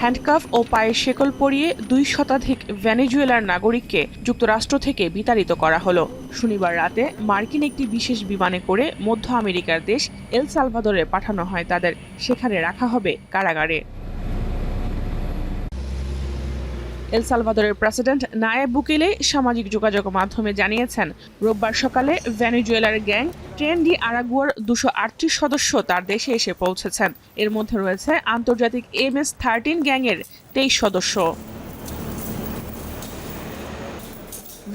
Handcuff ও পায়ের শেকল পরিয়ে 2 শতাধিক ভেনেজুয়েলার নাগরিককে যুক্তরাষ্ট্র থেকে বিতাড়িত করা হলো। শনিবার রাতে মার্কিন একটি বিশেষ বিমানে করে মধ্য আমেরিকার দেশ এল সালভাদরে পাঠানো হয় তাদের। সেখানে রাখা হবে কারাগারে। এল সালভাদরের প্রেসিডেন্ট নায়েব বুকেলে সামাজিক যোগাযোগ মাধ্যমে জানিয়েছেন, রোববার সকালে ভেনেজুয়েলার গ্যাং ট্রেন ডি আরাগুয়ার 238 সদস্য তার দেশে এসে পৌঁছেছেন। এর মধ্যে রয়েছে আন্তর্জাতিক MS-13 গ্যাংয়ের 23 সদস্য।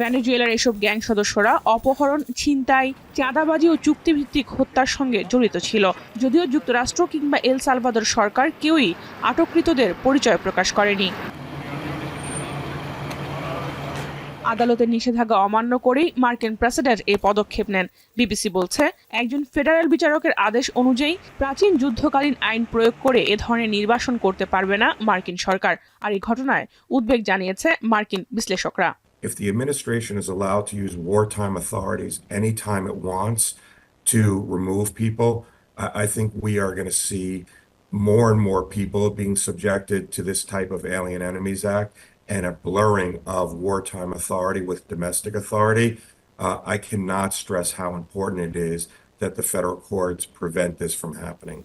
ভেনেজুয়েলার এসব গ্যাং সদস্যরা অপহরণ, ছিনতাই, চাঁদাবাজি ও চুক্তিভিত্তিক হত্যার সঙ্গে জড়িত ছিল। যদিও যুক্তরাষ্ট্র কিংবা এল সালভাদর সরকার কেউই আটককৃতদের পরিচয় প্রকাশ করেনি। আদালতের নিষেধাজ্ঞা অমান্য করেই মার্কিন প্রেসিডেন্ট এই পদক্ষেপ নেন। বিবিসি বলছে, একজন ফেডারেল বিচারকের আদেশ অনুযায়ী প্রাচীন যুদ্ধকালীন আইন প্রয়োগ করে এ ধরনের নির্বাসন করতে পারবে না মার্কিন সরকার। আর এই ঘটনায় উদ্বেগ জানিয়েছে মার্কিন বিশ্লেষকরা। If the administration is allowed to use wartime authorities anytime it wants to remove people, I think we are going to see more and more people being subjected to this type of Alien Enemies Act and a blurring of wartime authority with domestic authority. I cannot stress how important it is that the federal courts prevent this from happening.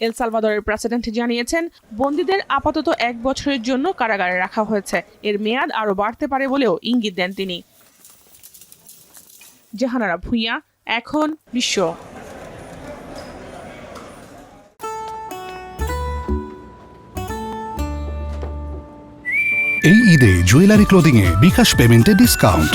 এল সালভাদরের president জানিয়েছেন, বন্দীদের আপাতত 1 বছরের জন্য কারাগারে রাখা হয়েছে। এর মেয়াদ আরও বাড়তে পারে বলেও ইঙ্গিত দেন তিনি। জাহানারা ভুঁইয়া, এখন বিশ্ব। এই ঈদে জুয়েলারি ক্লোদিং এ বিকাশ পেমেন্টে ডিসকাউন্ট।